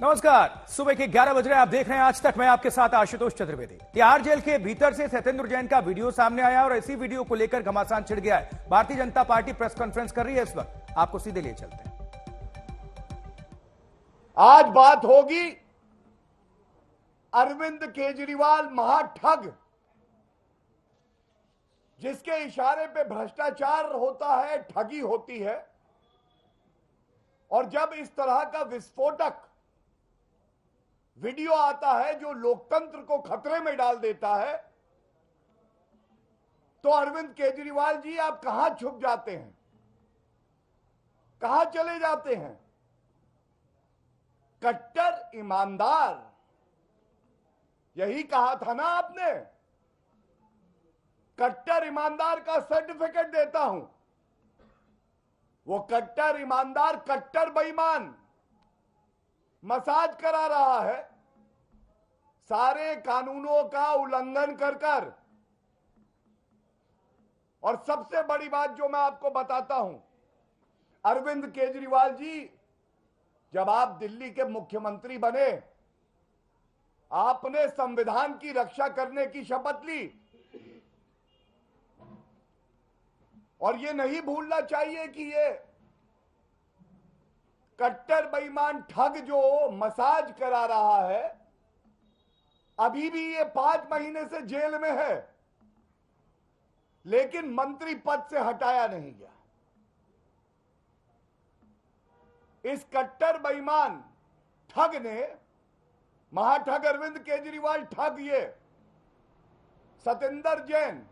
नमस्कार। सुबह के 11 बज रहे हैं, आप देख रहे हैं आज तक। मैं आपके साथ आशुतोष चतुर्वेदी। तिहाड़ जेल के भीतर से सत्येंद्र जैन का वीडियो सामने आया और इसी वीडियो को लेकर घमासान छिड़ गया है। Bharatiya Janata party press conference कर रही है इस वक्त, आपको सीधे लिए चलते हैं। आज बात होगी अरविंद केजरीवाल महाठग, जिसके इशारे पे भ्रष्टाचार होता है, ठगी होती है। और जब इस तरह का विस्फोटक वीडियो आता है जो लोकतंत्र को खतरे में डाल देता है, तो अरविंद केजरीवाल जी आप कहां छुप जाते हैं, कहां चले जाते हैं? कट्टर ईमानदार, यही कहा था ना आपने। कट्टर ईमानदार का सर्टिफिकेट देता हूं। वो कट्टर ईमानदार कट्टर बेईमान मसाज करा रहा है, सारे कानूनों का उल्लंघन कर कर। और सबसे बड़ी बात जो मैं आपको बताता हूं, अरविंद केजरीवाल जी, जब आप दिल्ली के मुख्यमंत्री बने, आपने संविधान की रक्षा करने की शपथ ली। और ये नहीं भूलना चाहिए कि ये कट्टर बेईमान ठग जो मसाज करा रहा है, अभी भी ये 5 महीने से जेल में है, लेकिन मंत्री पद से हटाया नहीं गया। इस कट्टर बेईमान ठग ने, महाठग अरविंद केजरीवाल ठग, ये सत्येंद्र जैन,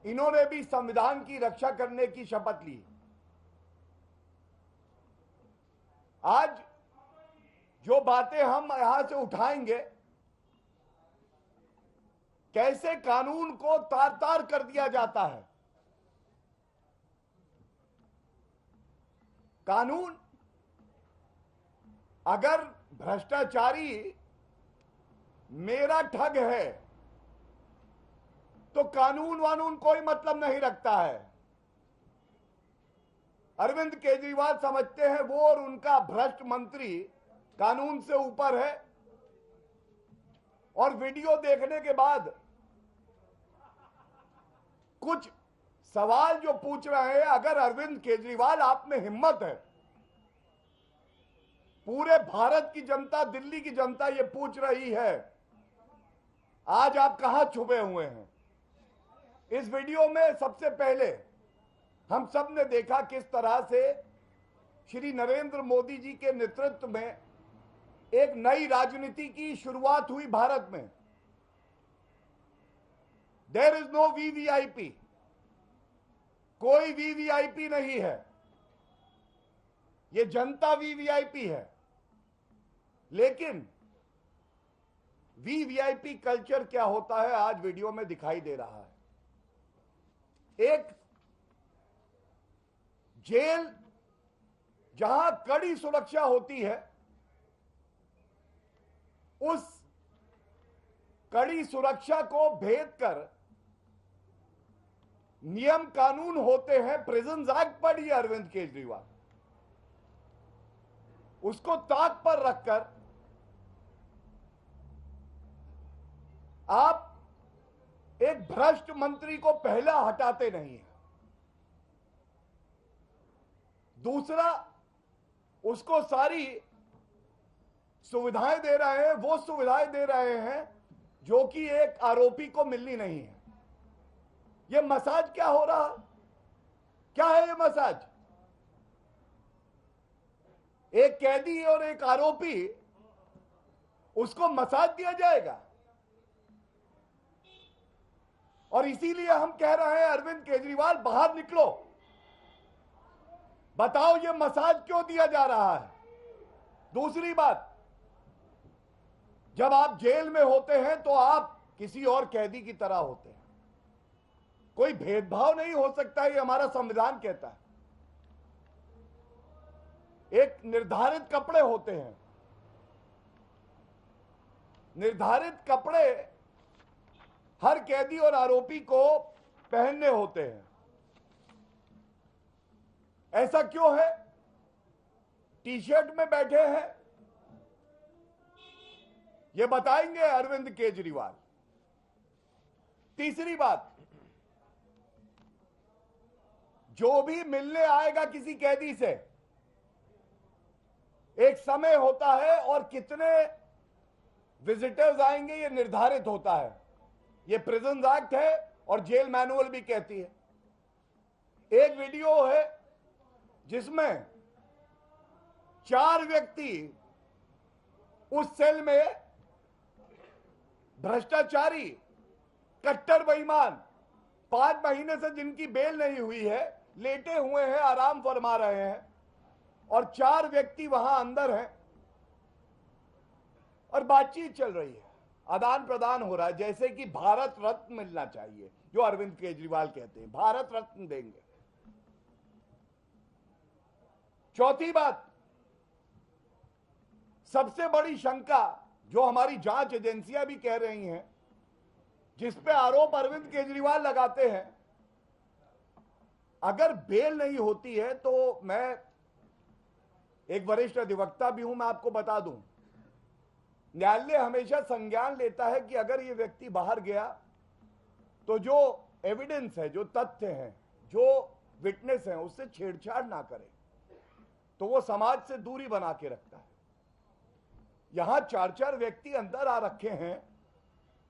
इन्होंने भी संविधान की रक्षा करने की शपथ ली। आज जो बातें हम यहां से उठाएंगे, कैसे कानून को तार तार कर दिया जाता है। कानून, अगर भ्रष्टाचारी मेरा ठग है तो कानून वानून कोई मतलब नहीं रखता है। अरविंद केजरीवाल समझते हैं वो और उनका भ्रष्ट मंत्री कानून से ऊपर है। और वीडियो देखने के बाद कुछ सवाल जो पूछ रहे हैं, अगर अरविंद केजरीवाल आप में हिम्मत है, पूरे भारत की जनता, दिल्ली की जनता ये पूछ रही है, आज आप कहां छुपे हुए हैं? इस वीडियो में सबसे पहले हम सब ने देखा किस तरह से श्री नरेंद्र मोदी जी के नेतृत्व में एक नई राजनीति की शुरुआत हुई भारत में। देयर इज नो वीवीआईपी, कोई वीवीआईपी नहीं है, ये जनता वीवीआईपी है। लेकिन वीवीआईपी कल्चर क्या होता है, आज वीडियो में दिखाई दे रहा है। एक जेल जहां कड़ी सुरक्षा होती है, उस कड़ी सुरक्षा को भेद कर नियम कानून होते हैं, प्रिजन एक्ट पढ़िए अरविंद केजरीवाल, उसको ताक पर रखकर आप एक भ्रष्ट मंत्री को पहला हटाते नहीं है। दूसरा, उसको सारी सुविधाएं दे रहे हैं, वो सुविधाएं दे रहे हैं जो कि एक आरोपी को मिलनी नहीं है। ये मसाज क्या हो रहा, क्या है ये मसाज? एक कैदी और एक आरोपी, उसको मसाज दिया जाएगा। और इसीलिए हम कह रहे हैं, अरविंद केजरीवाल बाहर निकलो, बताओ ये मसाज क्यों दिया जा रहा है। दूसरी बात, जब आप जेल में होते हैं तो आप किसी और कैदी की तरह होते हैं, कोई भेदभाव नहीं हो सकता, ये हमारा संविधान कहता है। एक निर्धारित कपड़े होते हैं, निर्धारित कपड़े हर कैदी और आरोपी को पहनने होते हैं। ऐसा क्यों है? टी शर्ट में बैठे हैं, ये बताएंगे अरविंद केजरीवाल। तीसरी बात, जो भी मिलने आएगा किसी कैदी से, एक समय होता है और कितने विजिटर्स आएंगे ये निर्धारित होता है। ये प्रिजन एक्ट है और जेल मैनुअल भी कहती है। एक वीडियो है जिसमें 4 व्यक्ति उस सेल में भ्रष्टाचारी, कट्टर बेईमान, 5 महीने से जिनकी बेल नहीं हुई है, लेटे हुए हैं, आराम फरमा रहे हैं, और 4 व्यक्ति वहां अंदर हैं और बातचीत चल रही है, आदान प्रदान हो रहा है, जैसे कि भारत रत्न मिलना चाहिए, जो अरविंद केजरीवाल कहते हैं भारत रत्न देंगे। चौथी बात, सबसे बड़ी शंका जो हमारी जांच एजेंसियां भी कह रही हैं, जिस पे आरोप अरविंद केजरीवाल लगाते हैं, अगर बेल नहीं होती है तो मैं एक वरिष्ठ अधिवक्ता भी हूं, मैं आपको बता दूं, न्यायालय हमेशा संज्ञान लेता है कि अगर ये व्यक्ति बाहर गया तो जो एविडेंस है, जो तथ्य हैं, जो विटनेस हैं, उससे छेड़छाड़ ना करे, तो वो समाज से दूरी बना के रखता है। यहां 4 व्यक्ति अंदर आ रखे हैं,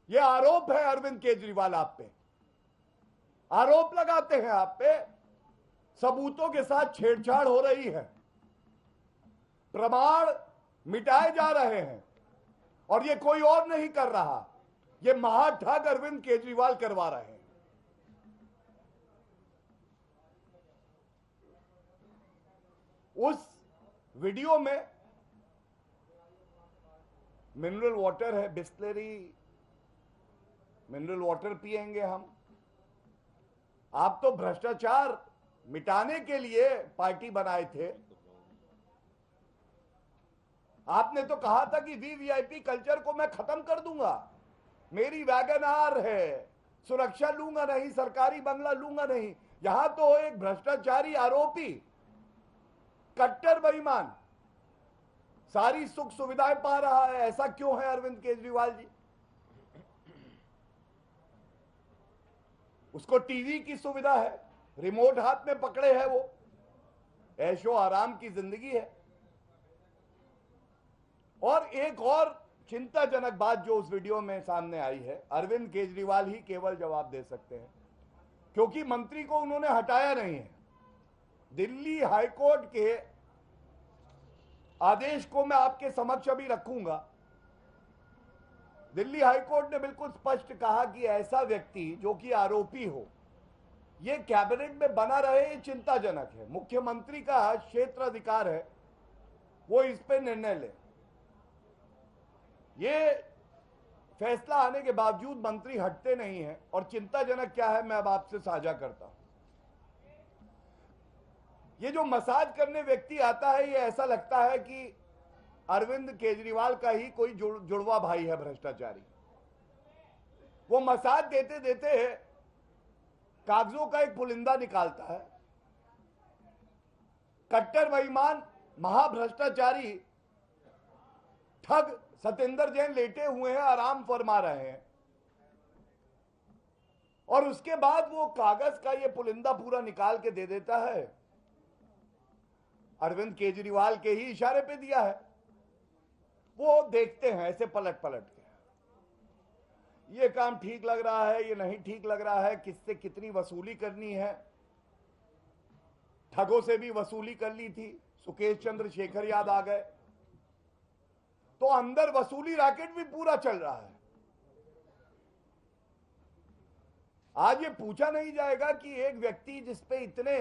ये आरोप है अरविंद केजरीवाल आप पे, आरोप लगाते हैं आप पे, सबूतों के साथ छेड़छाड़ हो रही है, प्रमाण मिटाए जा रहे हैं, और ये कोई और नहीं कर रहा, ये महाठग अरविंद केजरीवाल करवा रहे हैं। उस वीडियो में मिनरल वाटर है, बिस्लरी मिनरल वाटर पिएंगे हम। आप तो भ्रष्टाचार मिटाने के लिए पार्टी बनाए थे। आपने तो कहा था कि वीवीआईपी कल्चर को मैं खत्म कर दूंगा, मेरी वैगन आर है, सुरक्षा लूंगा नहीं, सरकारी बंगला लूंगा नहीं। यहां तो एक भ्रष्टाचारी आरोपी, कट्टर बेईमान सारी सुख सुविधाएं पा रहा है। ऐसा क्यों है अरविंद केजरीवाल जी? उसको टीवी की सुविधा है, रिमोट हाथ में पकड़े है, वो ऐशो आराम की जिंदगी है। और एक और चिंताजनक बात जो उस वीडियो में सामने आई है, अरविंद केजरीवाल ही केवल जवाब दे सकते हैं, क्योंकि मंत्री को उन्होंने हटाया नहीं है। दिल्ली हाईकोर्ट के आदेश को मैं आपके समक्ष अभी रखूंगा। दिल्ली हाईकोर्ट ने बिल्कुल स्पष्ट कहा कि ऐसा व्यक्ति जो कि आरोपी हो, यह कैबिनेट में बना रहे, ये चिंताजनक है। मुख्यमंत्री का क्षेत्र अधिकार है, वो इस पे निर्णय ले। ये फैसला आने के बावजूद मंत्री हटते नहीं हैं, और चिंताजनक क्या है मैं अब आपसे साझा करता हूं। ये जो मसाज करने व्यक्ति आता है, ये ऐसा लगता है कि अरविंद केजरीवाल का ही कोई जुड़वा भाई है भ्रष्टाचारी। वो मसाज देते देते कागजों का एक पुलिंदा निकालता है। कट्टर बेईमान महाभ्रष्टाचारी ठग सतेंद्र जैन लेटे हुए हैं, आराम फरमा रहे हैं, और उसके बाद वो कागज का ये पुलिंदा पूरा निकाल के दे देता है। अरविंद केजरीवाल के ही इशारे पे दिया है। वो देखते हैं ऐसे पलट पलट के, ये काम ठीक लग रहा है, ये नहीं ठीक लग रहा है, किससे कितनी वसूली करनी है। ठगों से भी वसूली कर ली थी, सुकेश चंद्र शेखर याद आ गए, तो अंदर वसूली रैकेट भी पूरा चल रहा है। आज ये पूछा नहीं जाएगा कि एक व्यक्ति जिसपे इतने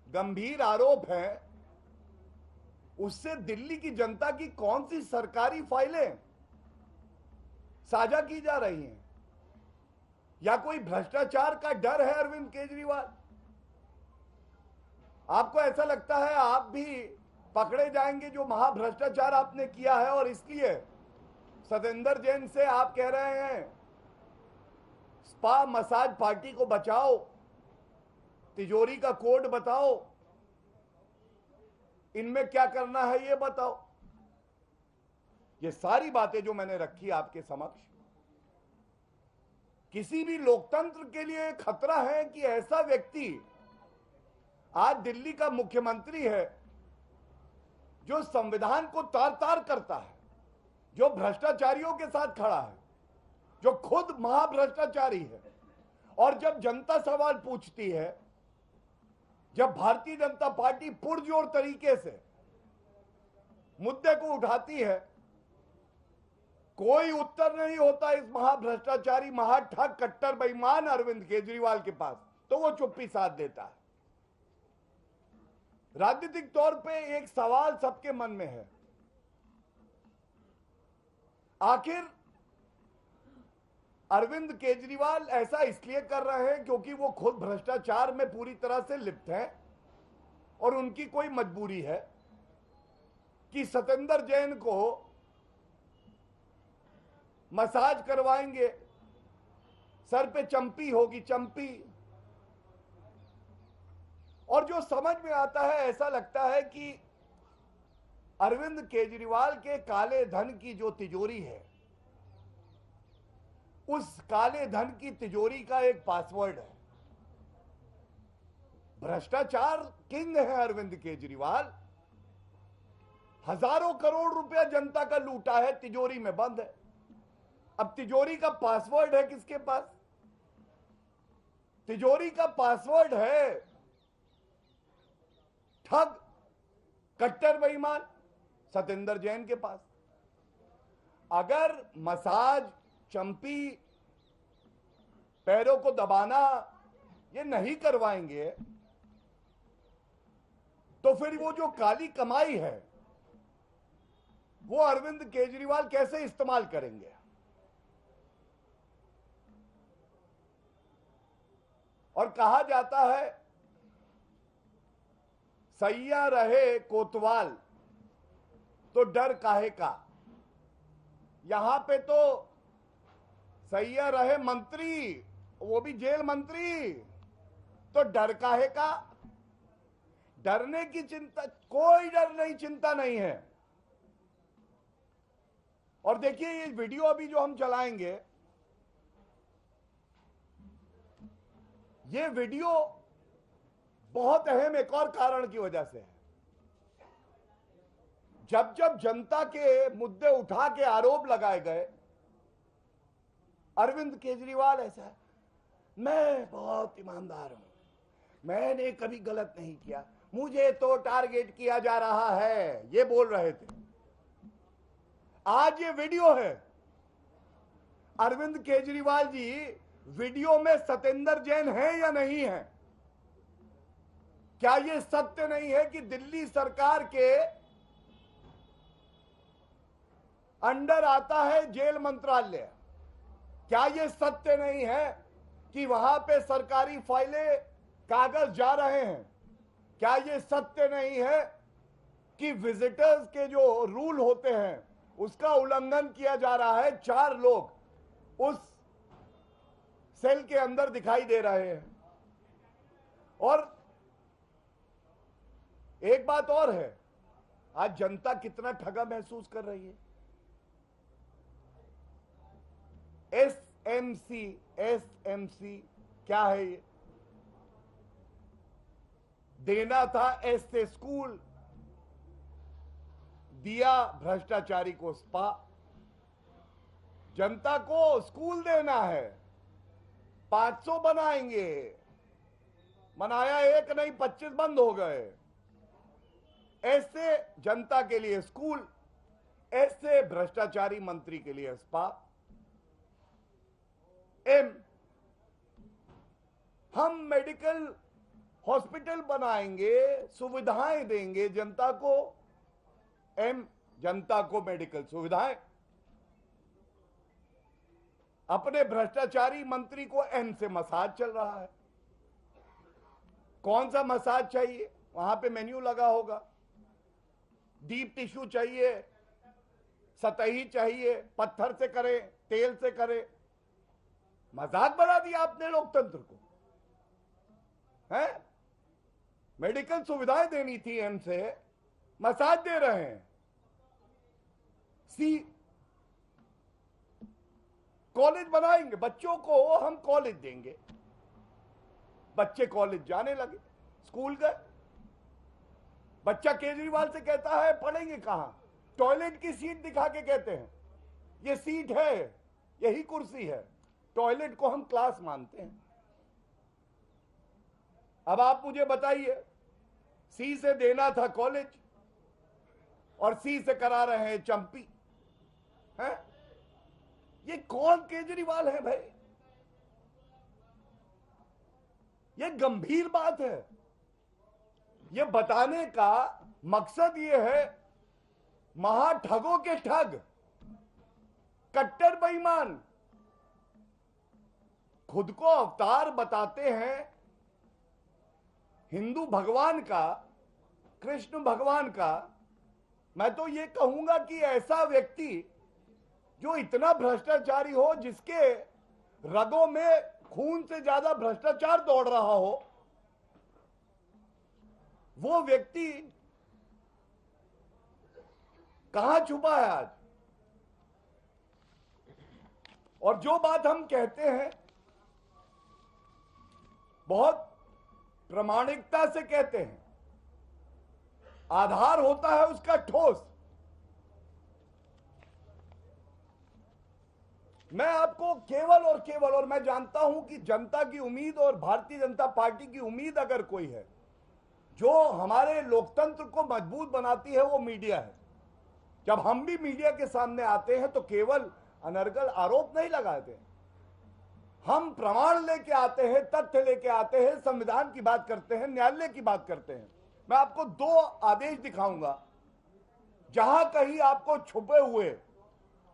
गंभीर आरोप हैं, उससे दिल्ली की जनता की कौन सी सरकारी फाइलें साझा की जा रही हैं, या कोई भ्रष्टाचार का डर है अरविंद केजरीवाल? आपको ऐसा लगता है आप भी पकड़े जाएंगे जो महाभ्रष्टाचार आपने किया है, और इसलिए सतेंद्र जैन से आप कह रहे हैं स्पा मसाज पार्टी को बचाओ, तिजोरी का कोड बताओ, इनमें क्या करना है ये बताओ। ये सारी बातें जो मैंने रखी आपके समक्ष, किसी भी लोकतंत्र के लिए खतरा है कि ऐसा व्यक्ति आज दिल्ली का मुख्यमंत्री है जो संविधान को तार तार करता है, जो भ्रष्टाचारियों के साथ खड़ा है, जो खुद महाभ्रष्टाचारी है, और जब जनता सवाल पूछती है, जब भारतीय जनता पार्टी पुरजोर तरीके से मुद्दे को उठाती है, कोई उत्तर नहीं होता इस महाभ्रष्टाचारी, महाठग, कट्टर बेईमान अरविंद केजरीवाल के पास, तो वो चुप्पी साध देता है। राजनीतिक तौर पे एक सवाल सबके मन में है, आखिर अरविंद केजरीवाल ऐसा इसलिए कर रहे हैं क्योंकि वो खुद भ्रष्टाचार में पूरी तरह से लिप्त हैं और उनकी कोई मजबूरी है कि सतेंद्र जैन को मसाज करवाएंगे, सर पे चंपी होगी, चंपी। और जो समझ में आता है, ऐसा लगता है कि अरविंद केजरीवाल के काले धन की जो तिजोरी है, उस काले धन की तिजोरी का एक पासवर्ड है। भ्रष्टाचार किंग है अरविंद केजरीवाल, हजारों करोड़ रुपया जनता का लूटा है, तिजोरी में बंद है। अब तिजोरी का पासवर्ड है किसके पास? तिजोरी का पासवर्ड है ठग, कट्टर बेईमान सतेंद्र जैन के पास। अगर मसाज, चंपी, पैरों को दबाना ये नहीं करवाएंगे तो फिर वो जो काली कमाई है वो अरविंद केजरीवाल कैसे इस्तेमाल करेंगे? और कहा जाता है सैया रहे कोतवाल तो डर काहे का। यहां पे तो सैया रहे मंत्री, वो भी जेल मंत्री, तो डर काहे का? डरने की चिंता, कोई डर नहीं, चिंता नहीं है। और देखिए ये वीडियो अभी जो हम चलाएंगे, ये वीडियो बहुत अहम एक और कारण की वजह से है। जब जब जनता के मुद्दे उठा के आरोप लगाए गए, अरविंद केजरीवाल ऐसा है, मैं बहुत ईमानदार हूं, मैंने कभी गलत नहीं किया, मुझे तो टारगेट किया जा रहा है, ये बोल रहे थे। आज ये वीडियो है, अरविंद केजरीवाल जी वीडियो में सतेंद्र जैन है या नहीं है? क्या ये सत्य नहीं है कि दिल्ली सरकार के अंडर आता है जेल मंत्रालय? क्या ये सत्य नहीं है कि वहां पे सरकारी फाइलें, कागज जा रहे हैं? क्या ये सत्य नहीं है कि विजिटर्स के जो रूल होते हैं उसका उल्लंघन किया जा रहा है? 4 लोग उस सेल के अंदर दिखाई दे रहे हैं। और एक बात और है, आज जनता कितना ठगा महसूस कर रही है। एसएमसी क्या है ये? देना था एस से स्कूल, दिया भ्रष्टाचारी को स्पा। जनता को स्कूल देना है, 500 बनाएंगे, बनाया एक नहीं 25 बंद हो गए। ऐसे जनता के लिए स्कूल, ऐसे भ्रष्टाचारी मंत्री के लिए स्पा। एम, हम मेडिकल हॉस्पिटल बनाएंगे, सुविधाएं देंगे जनता को। एम, जनता को मेडिकल सुविधाएं। अपने भ्रष्टाचारी मंत्री को एन से मसाज चल रहा है। कौन सा मसाज चाहिए? वहां पे मेन्यू लगा होगा। डीप टिश्यू चाहिए, सतही चाहिए, पत्थर से करे, तेल से करे। मजाक बना दिया आपने लोकतंत्र को, है? मेडिकल सुविधाएं देनी थी एम से, मसाज दे रहे हैं। सी कॉलेज बनाएंगे, बच्चों को हम कॉलेज देंगे। बच्चे कॉलेज जाने लगे, स्कूल गए। बच्चा केजरीवाल से कहता है पढ़ेंगे कहां? टॉयलेट की सीट दिखा के कहते हैं ये सीट है, यही कुर्सी है। टॉयलेट को हम क्लास मानते हैं। अब आप मुझे बताइए, सी से देना था कॉलेज और सी से करा रहे हैं चंपी, हैं? ये कौन केजरीवाल है भाई? ये गंभीर बात है। ये बताने का मकसद ये है, महाठगों के ठग, कट्टर बेईमान खुद को अवतार बताते हैं हिंदू भगवान का, कृष्ण भगवान का। मैं तो ये कहूंगा कि ऐसा व्यक्ति जो इतना भ्रष्टाचारी हो, जिसके रगों में खून से ज्यादा भ्रष्टाचार दौड़ रहा हो, वो व्यक्ति कहां छुपा है आज? और जो बात हम कहते हैं बहुत प्रामाणिकता से कहते हैं, आधार होता है उसका ठोस। मैं आपको केवल और केवल, और मैं जानता हूं कि जनता की उम्मीद और भारतीय जनता पार्टी की उम्मीद अगर कोई है जो हमारे लोकतंत्र को मजबूत बनाती है, वो मीडिया है। जब हम भी मीडिया के सामने आते हैं तो केवल अनर्गल आरोप नहीं लगाते, हम प्रमाण लेके आते हैं, तथ्य लेके आते हैं, संविधान की बात करते हैं, न्यायालय की बात करते हैं। मैं आपको 2 आदेश दिखाऊंगा, जहां कहीं आपको छुपे हुए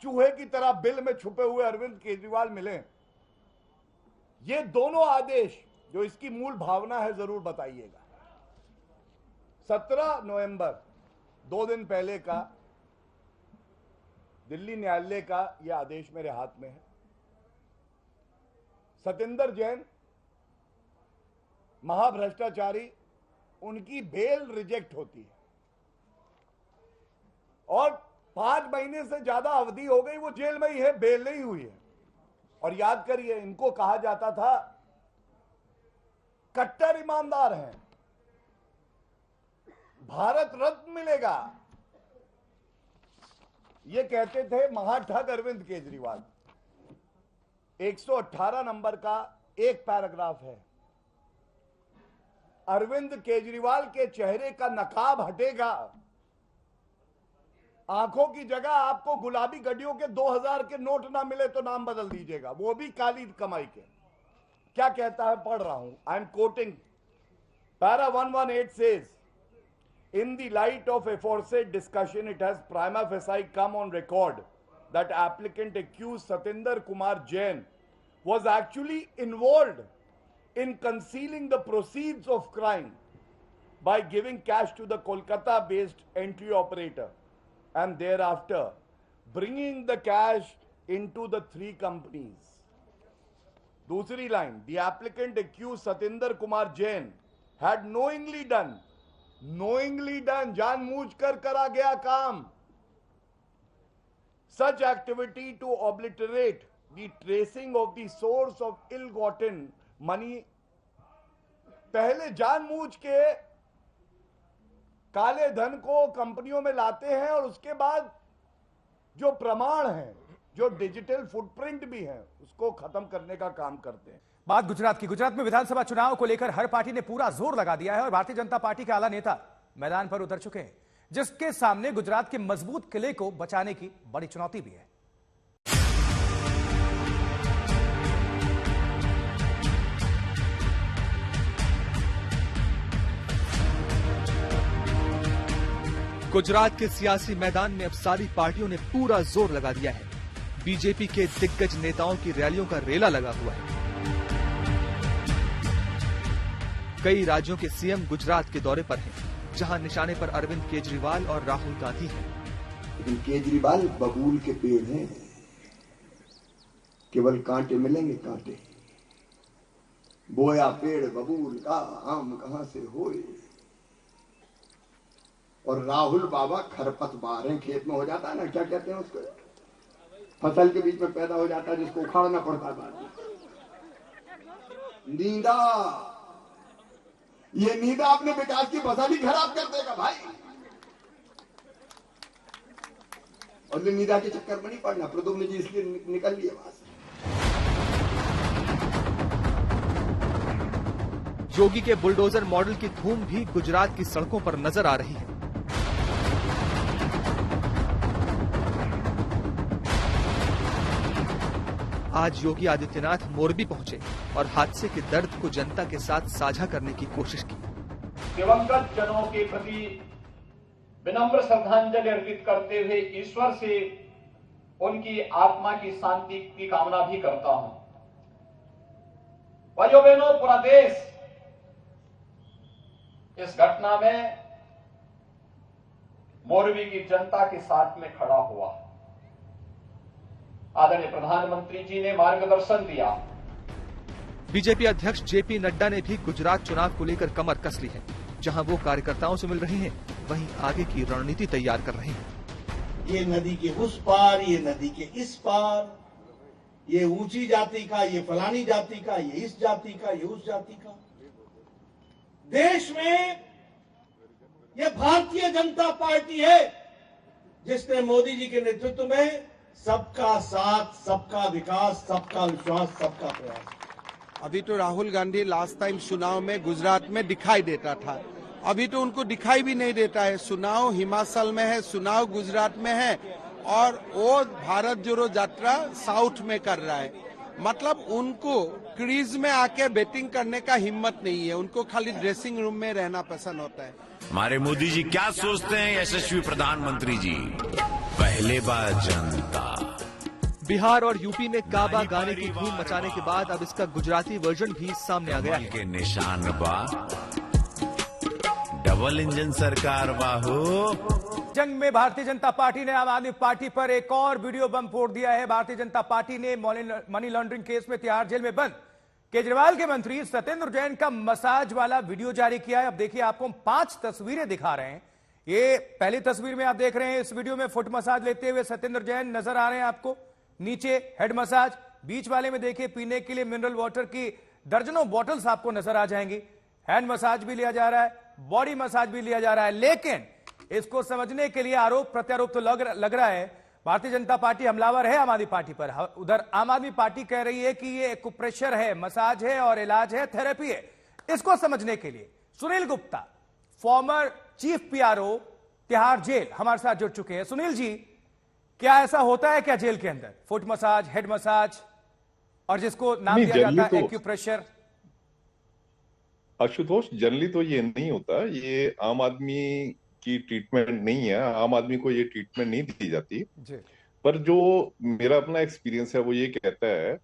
चूहे की तरह बिल में छुपे हुए अरविंद केजरीवाल मिले। ये दोनों आदेश जो इसकी मूल भावना है, जरूर बताइएगा। 17 नवंबर 2 दिन पहले का दिल्ली न्यायालय का यह आदेश मेरे हाथ में है। सतेंद्र जैन महाभ्रष्टाचारी, उनकी बेल रिजेक्ट होती है और 5 महीने से ज्यादा अवधि हो गई, वो जेल में ही है, बेल नहीं हुई है। और याद करिए, इनको कहा जाता था कट्टर ईमानदार हैं, भारत रत्न मिलेगा, ये कहते थे महाठग अरविंद केजरीवाल। 118 नंबर का एक पैराग्राफ है, अरविंद केजरीवाल के चेहरे का नकाब हटेगा, आंखों की जगह आपको गुलाबी गड्डियों के 2000 के नोट ना मिले तो नाम बदल दीजिएगा, वो भी काली कमाई के। क्या कहता है, पढ़ रहा हूं, I am quoting. Para 118 says, in the light of aforesaid discussion, it has prima facie come on record that applicant accused Satinder Kumar Jain was actually involved in concealing the proceeds of crime by giving cash to the Kolkata-based entry operator and thereafter bringing the cash into the 3 companies. Dusri line, the applicant accused Satinder Kumar Jain had knowingly done, जानबूझकर करा गया काम, such activity to obliterate the tracing of the source of ill-gotten money. पहले जानबूझ के काले धन को कंपनियों में लाते हैं और उसके बाद जो प्रमाण है, जो डिजिटल फुटप्रिंट भी है, उसको खत्म करने का काम करते हैं। बात गुजरात की। गुजरात में विधानसभा चुनाव को लेकर हर पार्टी ने पूरा जोर लगा दिया है और भारतीय जनता पार्टी के आला नेता मैदान पर उतर चुके हैं, जिसके सामने गुजरात के मजबूत किले को बचाने की बड़ी चुनौती भी है। गुजरात के सियासी मैदान में अब सारी पार्टियों ने पूरा जोर लगा दिया है। बीजेपी के दिग्गज नेताओं की रैलियों का रेला लगा हुआ है। कई राज्यों के सीएम गुजरात के दौरे पर हैं, जहां निशाने पर अरविंद केजरीवाल और राहुल गांधी हैं। लेकिन केजरीवाल बबूल के पेड़ हैं, केवल कांटे मिलेंगे, कांटे। बोया पेड़ बबूल का, आम कहां से होए। और राहुल बाबा खरपतवार हैं, खेत में हो जाता है ना, क्या कहते हैं उसको, फसल के बीच में पैदा हो जाता है जिसको उखाड़ना पड़ता है बाद में। नींदा, ये नींदा अपने विकास की फसल ही खराब कर देगा भाई। और ये नींदा के चक्कर में नहीं पड़ना, प्रद्युम्न जी इसलिए निकल लिए वहां से। योगी के बुलडोजर मॉडल की धूम भी गुजरात की सड़कों पर नजर आ रही है। आज योगी आदित्यनाथ मोरबी पहुंचे और हादसे के दर्द को जनता के साथ साझा करने की कोशिश की। दिवंगत जनों के प्रति विनम्र श्रद्धांजलि अर्पित करते हुए ईश्वर से उनकी आत्मा की शांति की कामना भी करता हूं। भाइयों बहनों, पूरा देश इस घटना में मोरबी की जनता के साथ में खड़ा हुआ। आदरणीय प्रधानमंत्री जी ने मार्गदर्शन दिया। बीजेपी अध्यक्ष जेपी नड्डा ने भी गुजरात चुनाव को लेकर कमर कस ली है। जहां वो कार्यकर्ताओं से मिल रहे हैं, वहीं आगे की रणनीति तैयार कर रहे हैं। ये नदी के उस पार, ये नदी के इस पार, ये ऊंची जाति का, ये फलानी जाति का, ये इस जाति का, ये उस जाति का। देश में ये भारतीय जनता पार्टी है जिसने मोदी जी के नेतृत्व में सबका साथ, सबका विकास, सबका विश्वास, सबका प्रयास। अभी तो राहुल गांधी लास्ट टाइम चुनाव में गुजरात में दिखाई देता था, अभी तो उनको दिखाई भी नहीं देता है। चुनाव हिमाचल में है, चुनाव गुजरात में है और वो भारत जोड़ो यात्रा साउथ में कर रहा है। मतलब उनको क्रीज में आके बैटिंग करने का हिम्मत नहीं है, उनको खाली ड्रेसिंग रूम में रहना पसंद होता है। हमारे मोदी जी क्या सोचते हैं यशस्वी प्रधानमंत्री जी? पहले बार जनता। बिहार और यूपी में काबा गाने की धूम मचाने के बाद अब इसका गुजराती वर्जन भी सामने आ गया है। के निशान बा, डबल इंजन सरकार बाहू। जंग में भारतीय जनता पार्टी ने आम आदमी पार्टी पर एक और वीडियो बम फोड़ दिया है। भारतीय जनता पार्टी ने मनी लॉन्ड्रिंग केस में तिहाड़ जेल में बंद केजरीवाल के मंत्री सत्येंद्र जैन का मसाज वाला वीडियो जारी किया है। अब देखिए, आपको हम 5 तस्वीरें दिखा रहे हैं। ये पहली तस्वीर में आप देख रहे हैं, इस वीडियो में फुट मसाज लेते हुए सत्येंद्र जैन नजर आ रहे हैं आपको। नीचे हेड मसाज, बीच वाले में देखिए पीने के लिए मिनरल वाटर की दर्जनों बॉटल्स आपको नजर आ जाएंगी। हैंड मसाज भी लिया जा रहा है, बॉडी मसाज भी लिया जा रहा है। लेकिन इसको समझने के लिए आरोप प्रत्यारोप तो लग रहा है भारतीय जनता पार्टी हमलावर है आम आदमी पार्टी पर। उधर आम आदमी पार्टी कह रही है कि ये एक्यूप्रेशर है, मसाज है और इलाज है, थेरेपी है। इसको समझने के लिए Sunil Gupta, former chief PRO Tihar jail, हमारे साथ जुड़ चुके हैं। सुनील जी, क्या ऐसा होता है क्या जेल के अंदर? फुट मसाज, हेड मसाज और जिसको नाम दिया जाता है एक्यूप्रेशर? आशुतोष, जनरली तो ये नहीं होता, ये आम आदमी की ट्रीटमेंट नहीं है, आम आदमी को ये ट्रीटमेंट नहीं दी जाती। पर जो मेरा अपना एक्सपीरियंस है वो ये कहता है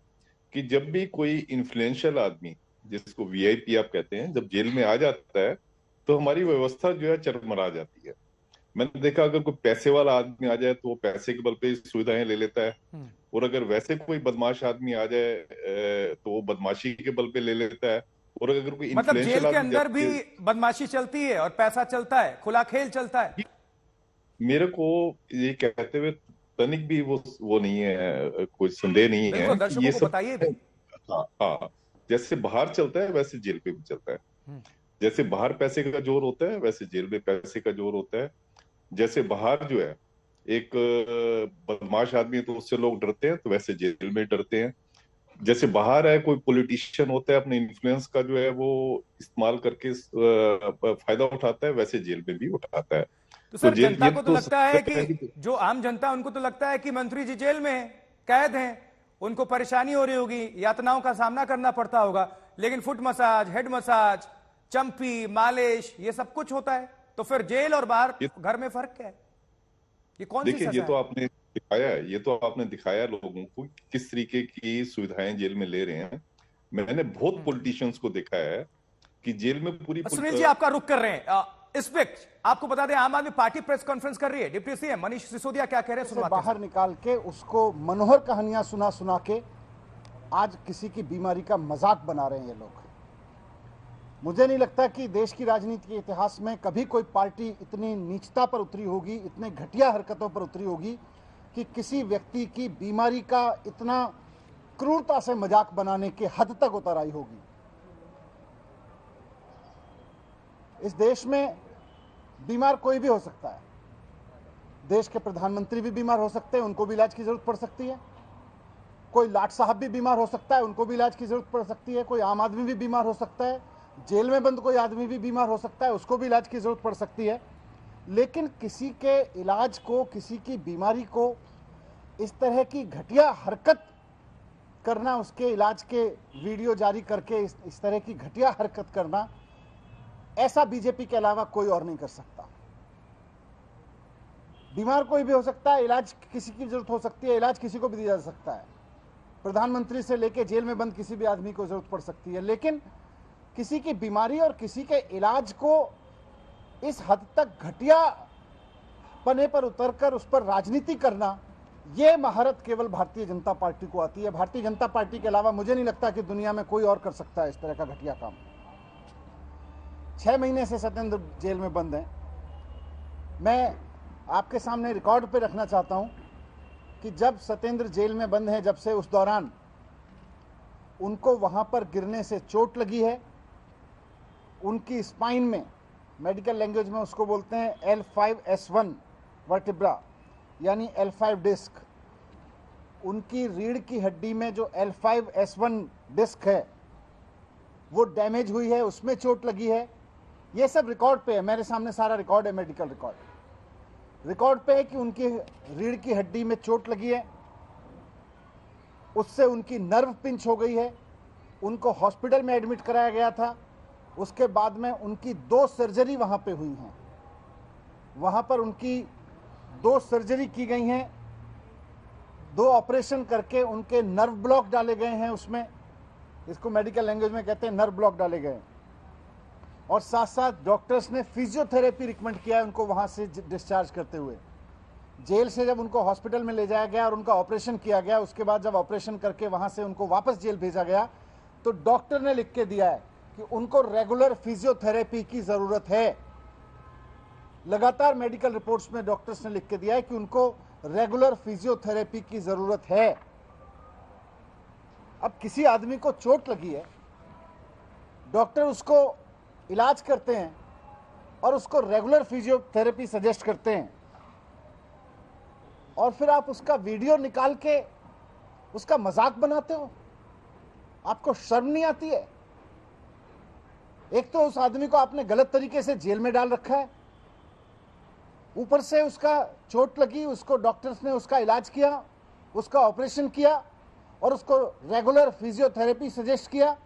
कि जब भी कोई इन्फ्लुएंशियल आदमी, जिसको वीआईपी आप कहते हैं, जब जेल में आ जाता है तो हमारी व्यवस्था जो है चरमरा जाती है। मैंने देखा, अगर कोई पैसे वाला आदमी आ जाए तो वो पैसे के बल पे सुविधाएं ले लेता है, और अगर वैसे कोई बदमाश आदमी आ जाए तो वो बदमाशी के बल पे ले लेता है। और अगर कोई मतलब जेल के अंदर भी बदमाशी चलती है और पैसा चलता है, खुला खेल चलता है। मेरे को ये कहते हुए तनिक भी वो नहीं है, कोई संदेह नहीं है। ये सब बताइए। हाँ, जैसे बाहर चलता है वैसे जेल पे भी चलता है। जैसे बाहर पैसे का जोर होता है वैसे जेल में पैसे का जोर होता है। जैसे बाहर जो है एक बदमाश आदमी है तो उससे लोग डरते हैं, तो वैसे जेल में डरते हैं। जैसे बाहर है कोई पॉलिटिशियन होता है, अपने इन्फ्लुएंस का जो है वो इस्तेमाल करके फायदा उठाता है, वैसे जेल में भी उठाता है। तो सर, जनता को तो लगता है कि जो आम जनता, उनको तो लगता है कि मंत्री जी जेल में कैद हैं, उनको परेशानी हो रही होगी, यातनाओं का सामना करना पड़ता होगा। लेकिन फुट मसाज, हेड मसाज, चंपी, मालिश, ये सब कुछ होता है। तो फिर जेल और बाहर घर में फर्क क्या है? ये कौन सी सजा है? ये तो आपने दिखाया है, ये तो आपने दिखाया लोगों को किस तरीके की सुविधाएं जेल में ले रहे हैं। मैंने बहुत पॉलिटिशियंस को देखा है कि जेल में पूरी। सुनील जी, आपका रुख कर रहे हैं इस वक्त। आपको बता दें, आम आदमी पार्टी प्रेस कॉन्फ्रेंस कर रही है। डिप्टी सीएम मनीष सिसोदिया क्या कह रहे हैं? बाहर निकाल के उसको मनोहर कहानियां सुना के आज किसी की बीमारी का मजाक बना रहे हैं ये लोग। मुझे नहीं लगता कि देश की राजनीति के इतिहास में कभी कोई पार्टी इतनी नीचता पर उतरी होगी, इतने घटिया हरकतों पर उतरी होगी कि किसी व्यक्ति की बीमारी का इतना क्रूरता से मजाक बनाने के हद तक उतर आई होगी। इस देश में बीमार कोई भी हो सकता है। देश के प्रधानमंत्री भी बीमार हो सकते हैं, उनको भी इलाज की जरूरत पड़ सकती है। कोई लाट साहब भी बीमार हो सकता है, उनको भी इलाज की जरूरत पड़ सकती है। कोई आम आदमी भी बीमार हो सकता है, जेल में बंद कोई आदमी भी बीमार हो सकता है, उसको भी इलाज की जरूरत पड़ सकती है। लेकिन किसी के इलाज को, किसी की बीमारी को इस तरह की घटिया हरकत करना, उसके इलाज के वीडियो जारी करके इस तरह की घटिया हरकत करना, ऐसा बीजेपी के अलावा कोई और नहीं कर सकता। बीमार कोई भी हो सकता है, इलाज किसी की जरूरत हो सकती है, इलाज किसी को भी दिया जा सकता है। प्रधानमंत्री से लेकर जेल में बंद किसी भी आदमी को जरूरत पड़ सकती है। लेकिन किसी की बीमारी और किसी के इलाज को इस हद तक घटिया पने पर उतरकर उस पर राजनीति करना, यह महारत केवल भारतीय जनता पार्टी को आती है। भारतीय जनता पार्टी के अलावा मुझे नहीं लगता कि दुनिया में कोई और कर सकता है इस तरह का घटिया काम। 6 महीने से सत्येंद्र जेल में बंद हैं। मैं आपके सामने रिकॉर्ड पे रखना चाहता हूं कि जब सत्येंद्र जेल में बंद हैं, जब से, उस दौरान उनको वहां पर गिरने से चोट लगी है। उनकी स्पाइन में, मेडिकल लैंग्वेज में उसको बोलते हैं L5S1 वर्टिब्रा, यानी L5 डिस्क। उनकी रीढ़ की हड्डी में जो L5S1 डिस्क है वो डैमेज हुई है, उसमें चोट लगी है। ये सब रिकॉर्ड पे है, मेरे सामने सारा रिकॉर्ड है, मेडिकल रिकॉर्ड पे है कि उनकी रीढ़ की हड्डी में चोट लगी है, उससे उनकी नर्व पिंच हो गई है। उनको हॉस्पिटल में एडमिट कराया गया था। उसके बाद में उनकी 2 सर्जरी वहां पे हुई हैं। वहां पर उनकी 2 सर्जरी की गई हैं, 2 ऑपरेशन करके उनके नर्व ब्लॉक डाले गए हैं। उसमें, इसको मेडिकल लैंग्वेज में कहते हैं, नर्व ब्लॉक डाले गए। और साथ साथ डॉक्टर्स ने फिजियोथेरेपी रिकमेंड किया है उनको वहां से डिस्चार्ज करते हुए। जेल से जब उनको हॉस्पिटल में ले जाया गया और उनका ऑपरेशन किया गया, उसके बाद जब ऑपरेशन करके वहां से उनको वापस जेल भेजा गया, तो डॉक्टर ने लिख के दिया है कि उनको रेगुलर फिजियोथेरेपी की जरूरत है। लगातार मेडिकल रिपोर्ट्स में डॉक्टर्स ने लिख के दिया है कि उनको रेगुलर फिजियोथेरेपी की जरूरत है। अब किसी आदमी को चोट लगी है, डॉक्टर उसको इलाज करते हैं और उसको रेगुलर फिजियोथेरेपी सजेस्ट करते हैं, और फिर आप उसका वीडियो निकाल के उसका मजाक बनाते हो। आपको शर्म नहीं आती है? एक तो उस आदमी को आपने गलत तरीके से जेल में डाल रखा है, ऊपर से उसका चोट लगी, उसको डॉक्टर्स ने उसका इलाज किया, उसका ऑपरेशन किया और उसको रेगुलर फिजियोथेरेपी सजेस्ट किया।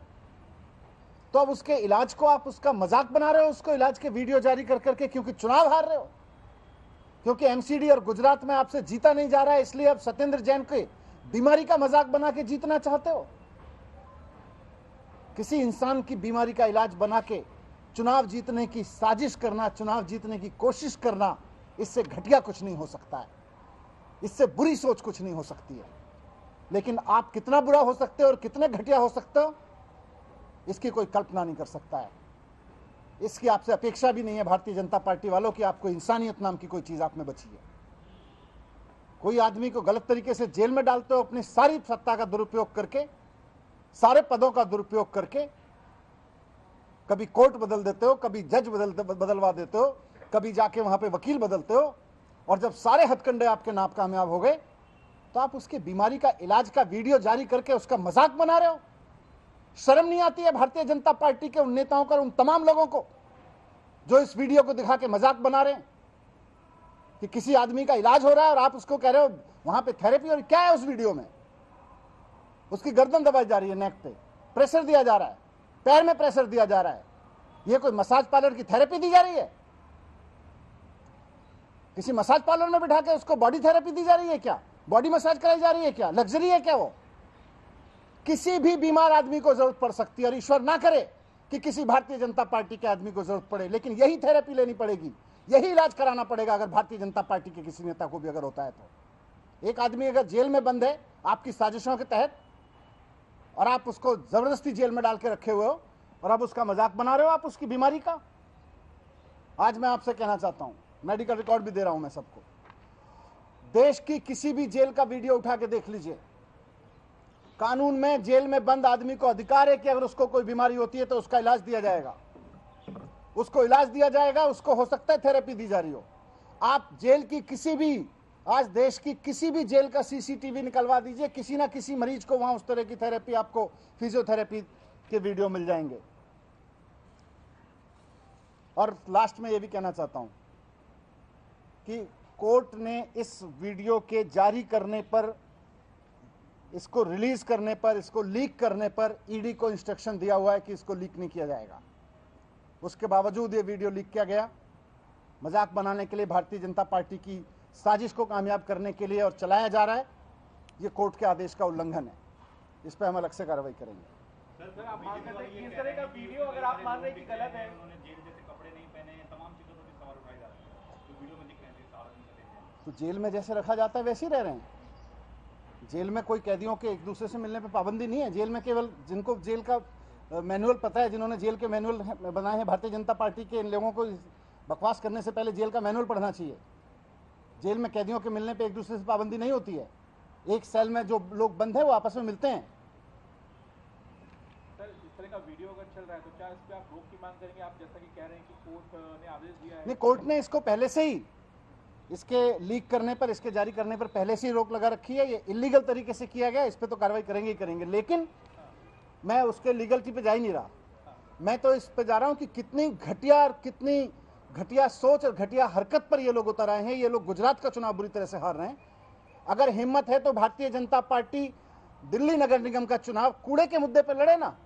तो अब उसके इलाज को आप उसका मजाक बना रहे हो, उसको इलाज के वीडियो जारी कर करके, क्योंकि चुनाव हार रहे हो, क्योंकि एमसीडी और गुजरात में आपसे जीता नहीं जा रहा है, इसलिए अब सत्येंद्र जैन के बीमारी का मजाक बना के जीतना चाहते हो। किसी इंसान की बीमारी का इलाज बना के चुनाव जीतने की साजिश करना, चुनाव जीतने की कोशिश करना, इससे घटिया कुछ नहीं हो सकता है, इससे बुरी सोच कुछ नहीं हो सकती है। लेकिन आप कितना बुरा हो सकते हो और कितने घटिया हो सकते हो, इसकी कोई कल्पना नहीं कर सकता है। इसकी आपसे अपेक्षा भी नहीं है भारतीय जनता पार्टी वालों की। आपको इंसानियत नाम की कोई चीज आप में बची है। कोई आदमी को गलत तरीके से जेल में डालते हो, अपनी सारी सत्ता का दुरुपयोग करके, सारे पदों का दुरुपयोग करके। कभी कोर्ट बदल देते हो, कभी जज बदलवा देते हो, कभी जाके वहां पे वकील बदलते हो, और जब सारे हथकंडे आपके नाप कामयाब हो गए तो आप उसकी बीमारी का इलाज का वीडियो जारी करके उसका मजाक बना रहे हो। शर्म नहीं आती है भारतीय जनता पार्टी के उन नेताओं को, उन तमाम लोगों को जो इस वीडियो को दिखा के मजाक बना रहे हैं कि किसी आदमी का इलाज हो रहा है और आप उसको कह रहे हो वहां पे थेरेपी। और क्या है उस वीडियो में? उसकी गर्दन दबाई जा रही है, नेक पे प्रेशर दिया जा रहा है, पैर में प्रेशर दिया जा रहा है। ये कोई मसाज पार्लर की थेरेपी दी जा रही है? किसी मसाज पार्लर में बिठा के उसको बॉडी थेरेपी दी जा रही है क्या? बॉडी मसाज कराई जा रही है क्या? लग्जरी है क्या वो? किसी भी बीमार आदमी को जरूरत पड़ सकती है, और ईश्वर ना करे कि किसी भारतीय जनता पार्टी के आदमी को जरूरत पड़े, लेकिन यही थेरेपी लेनी पड़ेगी, यही इलाज कराना पड़ेगा अगर भारतीय जनता पार्टी के किसी नेता को भी अगर होता है तो। एक आदमी अगर जेल में बंद है आपकी साजिशों के तहत, और आप उसको जबरदस्ती जेल में डाल के रखे हुए हो, और अब उसका मजाक बना रहे हो आप उसकी बीमारी का। आज मैं आपसे कहना चाहता हूं, मेडिकल रिकॉर्ड भी दे रहा हूं मैं सबको, देश की किसी भी जेल का वीडियो उठा के देख लीजिए। कानून में जेल में बंद आदमी को अधिकार है कि अगर उसको कोई बीमारी होती है तो उसका इलाज दिया जाएगा, उसको इलाज दिया जाएगा, उसको हो सकता है थेरेपी दी जा रही हो। आप जेल की किसी भी, आज देश की किसी भी जेल का सीसीटीवी निकलवा दीजिए, किसी ना किसी मरीज को वहां उस तरह की थेरेपी, आपको फिजियोथेरेपी के वीडियो मिल जाएंगे। और लास्ट में यह भी कहना चाहता हूं कि कोर्ट ने इस वीडियो के जारी करने पर, इसको रिलीज करने पर, इसको लीक करने पर ईडी को इंस्ट्रक्शन दिया हुआ है कि इसको लीक नहीं किया जाएगा। उसके बावजूद ये वीडियो लीक किया गया, मजाक बनाने के लिए, भारतीय जनता पार्टी की साजिश को कामयाब करने के लिए और चलाया जा रहा है। ये कोर्ट के आदेश का उल्लंघन है, इस पर हम अलग से कार्रवाई करेंगे। सर, आप मान रहे हैं कि इस तरह का वीडियो अगर आप मान रहे हैं कि गलत है, उन्होंने जेल जैसे कपड़े नहीं पहने हैं, तमाम चीजों पर भी सवाल उठाए जा रहे हैं, तो वीडियो में दिख रहे हैं, तो जेल में जैसे रखा जाता है वैसे ही रह रहे हैं। जेल में कोई कैदियों के एक दूसरे से मिलने पर पाबंदी नहीं है। जेल में केवल जिनको जेल का मैनुअल पता है, जिन्होंने जेल के मैनुअल बनाए हैं भारतीय जनता पार्टी के, इन लोगों को बकवास करने से पहले जेल का मैनुअल पढ़ना चाहिए। जेल में कैदियों के मिलने पे एक दूसरे से पाबंदी नहीं होती है। एक सेल में जो लोग बंद हैं वो आपस में मिलते हैं। सर, इस तरह का वीडियो अगर चल रहा है तो क्या इस पे आप रोक की मांग करेंगे? आप जैसा कि कह रहे हैं कि कोर्ट ने आदेश दिया है। नहीं, कोर्ट ने इसको पहले से ही, इसके लीक करने पर, इसके जारी करने पर पहले से ही रोक लगा रखी है। ये इलीगल तरीके से किया गया, इस पर तो कार्रवाई करेंगे ही करेंगे। लेकिन मैं उसके लीगलिटी पे जा ही नहीं रहा। मैं तो इस पे जा रहा हूं कि कितनी घटिया और कितनी घटिया सोच और घटिया हरकत पर ये लोग उतर आए हैं। ये लोग गुजरात का चुनाव बुरी तरह से हार रहे हैं। अगर हिम्मत है तो भारतीय जनता पार्टी दिल्ली नगर निगम का चुनाव कूड़े के मुद्दे पर लड़े ना।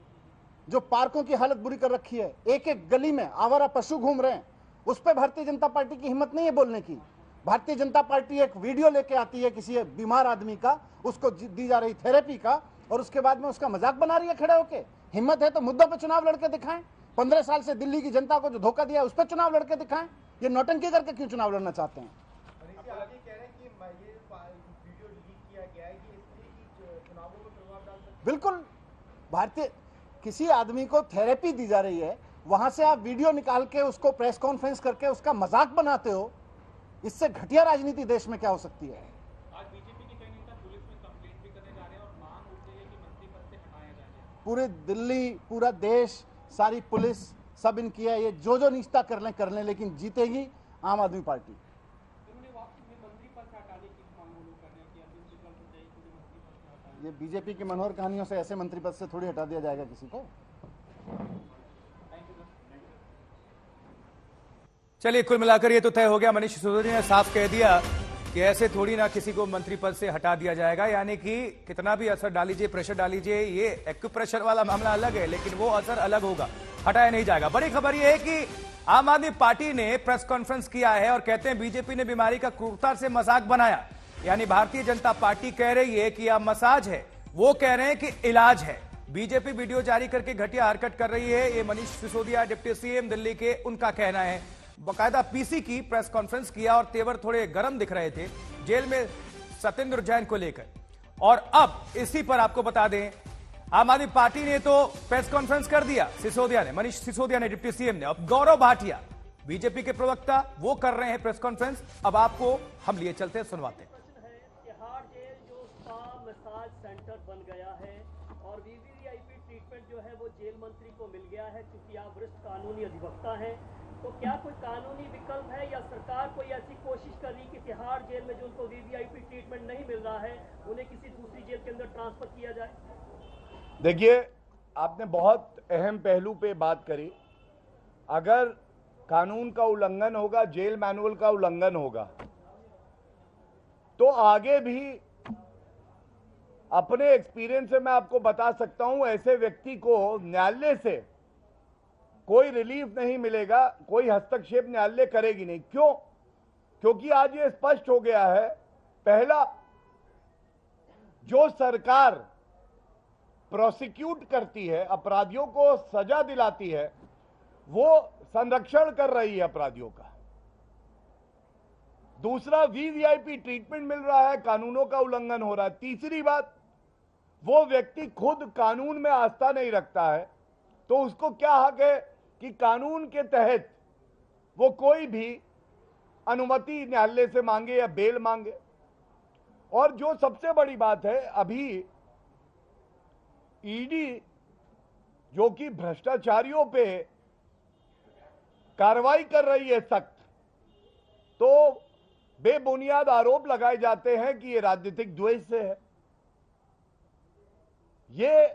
जो पार्कों की हालत बुरी कर रखी है, एक एक गली में आवारा पशु घूम रहे हैं, उस पर भारतीय जनता पार्टी की हिम्मत नहीं है बोलने की। भारतीय जनता पार्टी एक वीडियो लेके आती है किसी बीमार आदमी का, उसको दी जा रही थेरेपी का, और उसके बाद में उसका मजाक बना रही है खड़े होके। हिम्मत है तो मुद्दों पे चुनाव लड़के दिखाएं। 15 साल से दिल्ली की जनता को जो धोखा दिया उस पर चुनाव लड़के दिखाएं। ये नौटंकी करके क्यों चुनाव लड़ना चाहते हैं? बिल्कुल, भारतीय किसी आदमी को थेरेपी दी जा रही है, वहां से आप वीडियो निकाल के उसको प्रेस कॉन्फ्रेंस करके उसका मजाक बनाते हो। इससे घटिया राजनीति देश में क्या हो सकती है? आज बीजेपी के कई नेता पुलिस में कंप्लेंट भी करने जा रहे हैं और मांग उठ रही है कि मंत्री पद से हटाया जाए। पूरे दिल्ली, पूरा देश, सारी पुलिस, सब इनकी है। ये जो निश्चित कर लें, लेकिन जीतेगी आम आदमी पार्टी। ये बीजेपी की मनोहर कहानियों से ऐसे मंत्री पद से थोड़ी हटा दिया जाएगा किसी को। चलिए, कुल मिलाकर ये तो तय हो गया, मनीष सिसोदिया ने साफ कह दिया कि ऐसे थोड़ी ना किसी को मंत्री पद से हटा दिया जाएगा। यानी कि कितना भी असर डालीजिए, प्रेशर डालीजिए, ये एक्यूप्रेशर वाला मामला अलग है, लेकिन वो असर अलग होगा, हटाया नहीं जाएगा। बड़ी खबर ये है कि आम आदमी पार्टी ने प्रेस कॉन्फ्रेंस किया है और कहते हैं बीजेपी ने बीमारी का क्रूरता से मजाक बनाया। यानी भारतीय जनता पार्टी कह रही है कि यह मसाज है, वो कह रहे हैं कि इलाज है। बीजेपी वीडियो जारी करके घटिया हरकत कर रही है, ये मनीष सिसोदिया डिप्टी सीएम दिल्ली के, उनका कहना है। बाकायदा पीसी की प्रेस कॉन्फ्रेंस किया और तेवर थोड़े गर्म दिख रहे थे जेल में सत्येंद्र जैन को लेकर। और अब इसी पर आपको बता दें, आम आदमी पार्टी ने तो प्रेस कॉन्फ्रेंस कर दिया, सिसोदिया ने, मनीष सिसोदिया ने, डिप्टी सीएम ने। अब गौरव भाटिया बीजेपी के प्रवक्ता, वो कर रहे हैं प्रेस कॉन्फ्रेंस। अब आपको हम लिए चलते हैं, सुनवाते हैं। तिहाड़ जेल जो स्पा मसाज सेंटर बन गया है और वीवीआईपी ट्रीटमेंट जो है वो जेल मंत्री को मिल गया है, क्योंकि आप वरिष्ठ कानूनी अधिवक्ता हैं, तो क्या कोई कानूनी विकल्प है या सरकार कोई ऐसी कोशिश कर रही कि तिहाड़ जेल में जो उनको वीवीआईपी ट्रीटमेंट नहीं मिल रहा है उन्हें किसी दूसरी जेल के अंदर ट्रांसफर किया जाए? देखिए, आपने बहुत अहम पहलू पे बात करी। अगर कानून का उल्लंघन होगा, जेल मैनुअल का उल्लंघन होगा, तो आगे भी अपने एक्सपीरियंस से मैं आपको बता सकता हूं, ऐसे व्यक्ति को न्यायालय से कोई रिलीफ नहीं मिलेगा, कोई हस्तक्षेप न्यायालय करेगी नहीं। क्यों? क्योंकि आज ये स्पष्ट हो गया है, पहला, जो सरकार प्रोसिक्यूट करती है, अपराधियों को सजा दिलाती है, वो संरक्षण कर रही है अपराधियों का। दूसरा, वीवीआईपी ट्रीटमेंट मिल रहा है, कानूनों का उल्लंघन हो रहा है। तीसरी बात, वो व्यक्ति खुद कानून में आस्था नहीं रखता है, तो उसको क्या हक है कि कानून के तहत वो कोई भी अनुमति न्यायालय से मांगे या बेल मांगे। और जो सबसे बड़ी बात है, अभी ईडी जो कि भ्रष्टाचारियों पे कार्रवाई कर रही है सख्त, तो बेबुनियाद आरोप लगाए जाते हैं कि ये राजनीतिक द्वेष से है। ये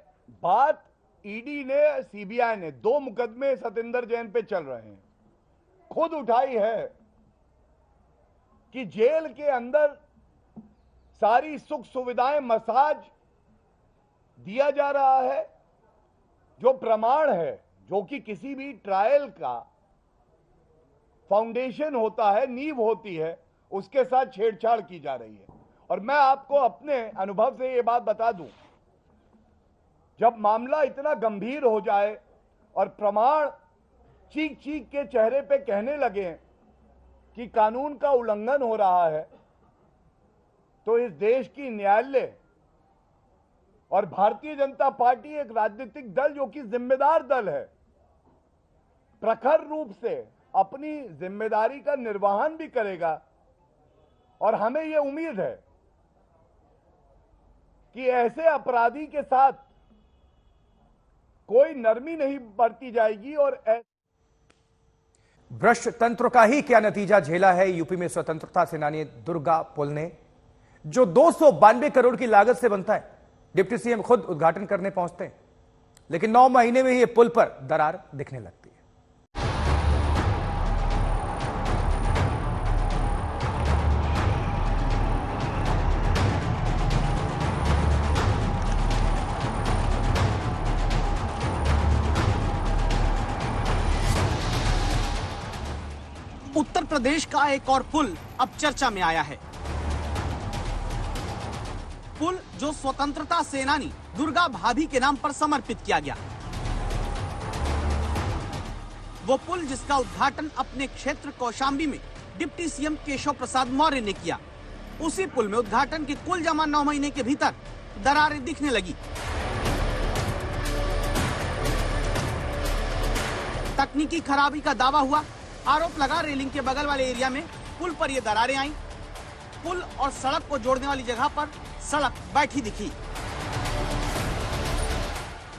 बात ईडी ने, सीबीआई ने 2 मुकदमे सतेंद्र जैन पे चल रहे हैं, खुद उठाई है कि जेल के अंदर सारी सुख सुविधाएं, मसाज दिया जा रहा है, जो प्रमाण है, जो कि किसी भी ट्रायल का फाउंडेशन होता है, नींव होती है, उसके साथ छेड़छाड़ की जा रही है। और मैं आपको अपने अनुभव से ये बात बता दूं, जब मामला इतना गंभीर हो जाए और प्रमाण चीख चीख के चेहरे पे कहने लगे कि कानून का उल्लंघन हो रहा है, तो इस देश की न्यायालय और भारतीय जनता पार्टी एक राजनीतिक दल जो कि जिम्मेदार दल है, प्रखर रूप से अपनी जिम्मेदारी का निर्वहन भी करेगा। और हमें यह उम्मीद है कि ऐसे अपराधी के साथ कोई नरमी नहीं बरती जाएगी। और भ्रष्ट तंत्र का ही क्या नतीजा झेला है यूपी में स्वतंत्रता सेनानी दुर्गा पुल ने, जो 292 करोड़ की लागत से बनता है। डिप्टी सीएम खुद उद्घाटन करने पहुंचते हैं, लेकिन 9 महीने में ही पुल पर दरार दिखने लगती है। उत्तर प्रदेश का एक और पुल अब चर्चा में आया है। पुल जो स्वतंत्रता सेनानी दुर्गा भाभी के नाम पर समर्पित किया गया। वो पुल जिसका उद्घाटन अपने क्षेत्र कौशाम्बी में डिप्टी सीएम केशव प्रसाद मौर्य ने किया। उसी पुल में उद्घाटन के कुल जमा 9 महीने के भीतर दरारें दिखने लगी। तकनीकी खराबी का दावा हुआ, आरोप लगा रेलिंग के बगल वाले एरिया में पुल पर ये दरारें आईं। पुल और सड़क को जोड़ने वाली जगह पर सड़क बैठी दिखी।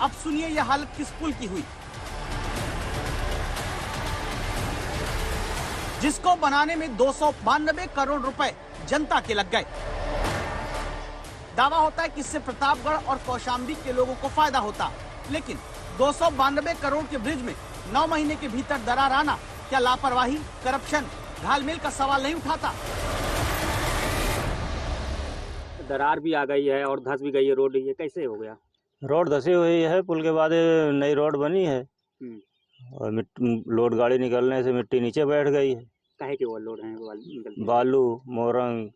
अब सुनिए यह हालत किस पुल की हुई, जिसको बनाने में 292 करोड़ रुपए जनता के लग गए। दावा होता है कि इससे प्रतापगढ़ और कौशाम्बी के लोगों को फायदा होता, लेकिन 292 करोड़ के ब्रिज में 9 महीने के भीतर दरार आना क्या लापरवाही, करप्शन, घालमेल का सवाल नहीं उठाता? दरार भी आ गई है और धंस भी गई है रोड, ये कैसे हो गया? रोड धसी हुई है, पुल के बाद नई रोड बनी है और लोड गाड़ी निकलने से मिट्टी नीचे बैठ गई है। काहे के ओवरलोड है? बालू, मोरंग,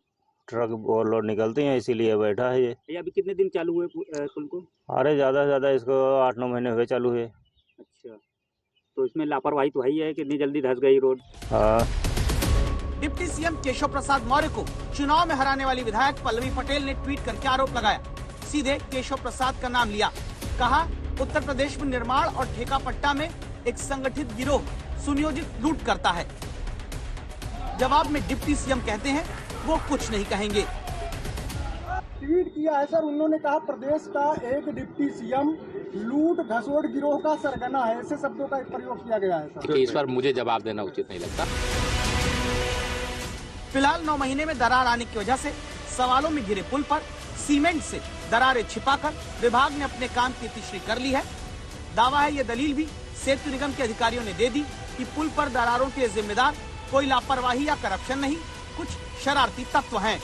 ट्रक ओवरलोड निकलती हैं, इसीलिए बैठा है ये। अभी कितने दिन चालू हुए पुल को? अरे ज्यादा से ज्यादा इसको 8-9 महीने हुए चालू है। अच्छा, तो इसमें लापरवाही तो है ही है कि इतनी जल्दी धंस गई road. Deputy CM Keshav Prasad Maurya को चुनाव में हराने वाली विधायक पल्लवी पटेल ने ट्वीट करके आरोप लगाया। सीधे केशव प्रसाद का नाम लिया, कहा उत्तर प्रदेश में निर्माण और ठेका पट्टा में एक संगठित गिरोह सुनियोजित लूट करता है। जवाब में डिप्टी सीएम कहते हैं वो कुछ नहीं कहेंगे। ट्वीट किया है सर, उन्होंने कहा प्रदेश का एक डिप्टी सीएम लूट घसोट गिरोह का सरगना है, ऐसे शब्दों का प्रयोग किया गया है सर। तो इस पर मुझे जवाब देना उचित नहीं लगता। फिलहाल 9 महीने में दरार आने की वजह से सवालों में घिरे पुल पर सीमेंट से दरारें छिपाकर विभाग ने अपने काम की तीसरी कर ली है। दावा है ये दलील भी सेतु निगम के अधिकारियों ने दे दी कि पुल पर दरारों के जिम्मेदार कोई लापरवाही या करप्शन नहीं, कुछ शरारती तत्व हैं।